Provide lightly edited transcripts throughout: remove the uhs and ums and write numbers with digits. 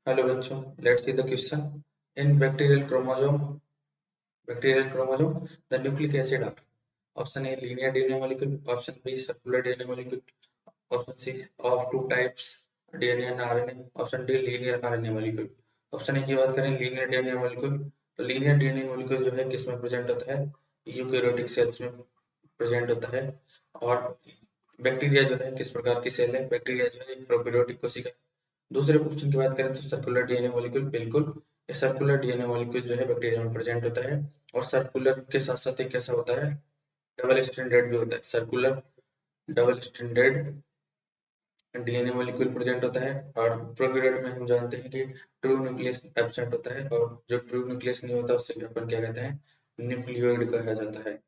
Hello बच्चों, let's see the question. In bacterial chromosome, the nucleic acid are option A linear DNA molecule, option B circular DNA molecule, option C of two types DNA and RNA, option D linear RNA molecule. Option A की बात करें linear DNA molecule, तो linear DNA molecule जो है किस में present होता है, यूकेरियोटिक सेल्स में प्रेजेंट होता है। और बैक्टीरिया जो है किस प्रकार की सेल है, बैक्टीरिया जो है प्रोकैरियोटिक कोशिका। दूसरे ऑप्शन की बात करें तो सर्कुलर डीएनए मॉलिक्यूल, बिल्कुल ये सर्कुलर डीएनए मॉलिक्यूल जो है बैक्टीरिया में प्रेजेंट होता है। और सर्कुलर के साथ साथ एक कैसा होता है, डबल स्ट्रैंडेड भी होता है। Circular double stranded DNA molecule present होता है। और प्रोकैरियोट में हम जानते हैं कि ट्रू न्यूक्लियस एब्सेंट होता है, और जो ट्रू न्यूक्लियस नहीं होता उससे अपन क्या कहते हैं, न्यूक्लियोइड कहा जाता है।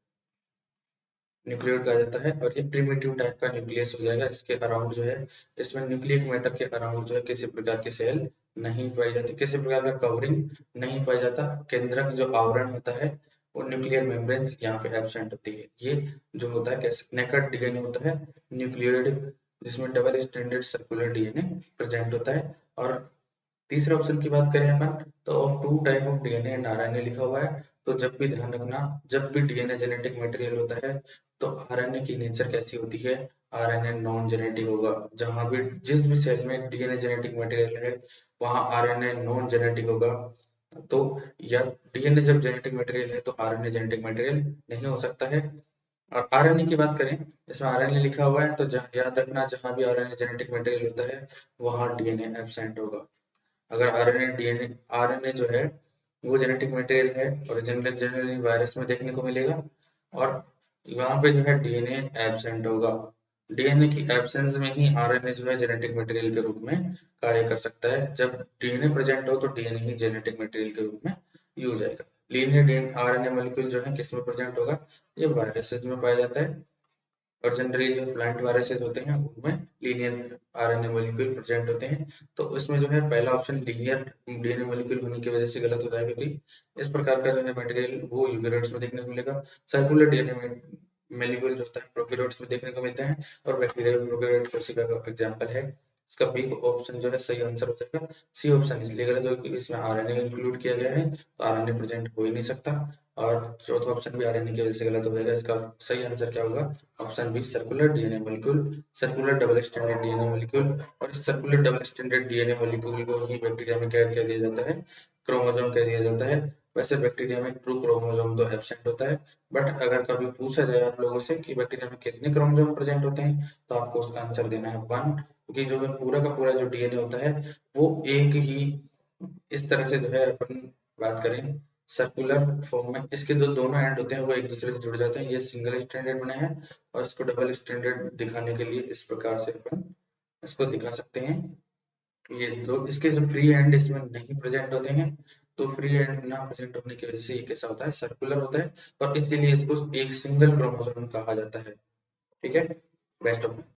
न्यूक्लियोइड कहा जाता है। और ये प्रिमिटिव टाइप का न्यूक्लियस हो जाएगा। इसके अराउंड जो है, इसमें न्यूक्लियक मैटर के अराउंड जो है किसी प्रकार की सेल नहीं पाई जाती, किसी प्रकार का कवरिंग नहीं पाया जाता। केंद्रक जो आवरण होता है वो न्यूक्लियर मेम्ब्रेन्स यहाँ पे एब्सेंट होती है। ये जो होता है कैसे नेकेड डीएनए होता है न्यूक्लियोइड, जिसमें double stranded circular DNA present होता है। और तीसरे ऑप्शन की बात करें अपन तो of two type of DNA and RNA लिखा हुआ है। तो जब भी ध्यान रखना, जब भी डीएनए जेनेटिक मटेरियल होता है तो आरएनए की नेचर कैसी होती है, आरएनए नॉन जेनेटिक होगा। जहां भी जिस भी सेल में डीएनए जेनेटिक मटेरियल है वहां आरएनए नॉन जेनेटिक होगा। तो या डीएनए जब जेनेटिक मटेरियल है तो आरएनए जेनेटिक मटेरियल नहीं हो सकता है। और आरएनए की बात करें, इसमें आरएनए लिखा हुआ है तो याद रखना जहां भी आरएनए जेनेटिक मटेरियल होता है वहां डीएनए एब्सेंट होगा। अगर आरएनए जो है वो जेनेटिक मटेरियल है और जनरली वायरस में देखने को मिलेगा। और वहां पे जो है डीएनए एब्सेंट होगा। डीएनए की एब्सेंस में ही आरएनए जो है जेनेटिक मटेरियल के रूप में कार्य कर सकता है। जब डीएनए प्रेजेंट हो तो डीएनए ही जेनेटिक मटेरियल के रूप में यूज आएगा। लीनियर आरएनए मॉलिक्यूल जो है किस में प्रेजेंट होगा, ये वायरसेस में पाया जाता है। और जनरली जो प्लांट वायरसेस होते हैं उनमें लीनियर आरएनए मॉलिक्यूल प्रेजेंट होते हैं। तो इसमें जो है पहला ऑप्शन लीनियर डीएनए मॉलिक्यूल होने की वजह से गलत हो जाएगा, क्योंकि इस प्रकार का जो है मटेरियल वो यूकेरियोट्स में देखने को मिलेगा। सर्कुलर डीएनए मॉलिक्यूल जो होता है प्रोकैरियोट्स में देखने को मिलता है, और बैक्टीरिया प्रोकैरियोट कोशिका का एग्जांपल है। इसका बी ऑप्शन जो है सही आंसर हो जाएगा। सी ऑप्शन इसलिए गलत होगा क्योंकि इसमें आरएनए इंक्लूड किया गया है, तो आरएनए प्रेजेंट हो ही नहीं सकता। और चौथा ऑप्शन भी आरएनए की वजह से गलत हो जाएगा। इसका सही आंसर क्या होगा, option B circular DNA molecule, circular double stranded DNA molecule. और इस circular double stranded DNA molecule को ही बैक्टीरिया में क्या कह दिया जाता है, क्रोमोसोम कह दिया जाता है। वैसे बैक्टीरिया में ट्रू क्रोमोसोम तो एब्सेंट होता है, बट अगर कभी पूछा जाए आप लोगों से कि बैक्टीरिया में कितने क्रोमोसोम प्रेजेंट होते हैं तो आपको उसका आंसर देना है 1, क्योंकि जो पूरा का पूरा जो डीएनए होता है वो एक ही, इस तरह से जो है अपन बात करें सर्कुलर फॉर्म में, इसके जो दोनों एंड होते हैं वो एक दूसरे से जुड़ जाते हैं। ये सिंगल स्ट्रैंडेड बने हैं, और इसको डबल स्ट्रैंडेड दिखाने के लिए इस प्रकार से अपन इसको दिखा सकते हैं। ये दो इसके जो फ्री एंड इसमें नहीं प्रेजेंट होते हैं, तो फ्री एंड ना प्रेजेंट होने की वजह से ये कैसा होता है, सर्कुलर होता है। और इसके लिए इसको एक सिंगल क्रोमोसोम कहा जाता है। ठीक है, बेस्ट ऑफ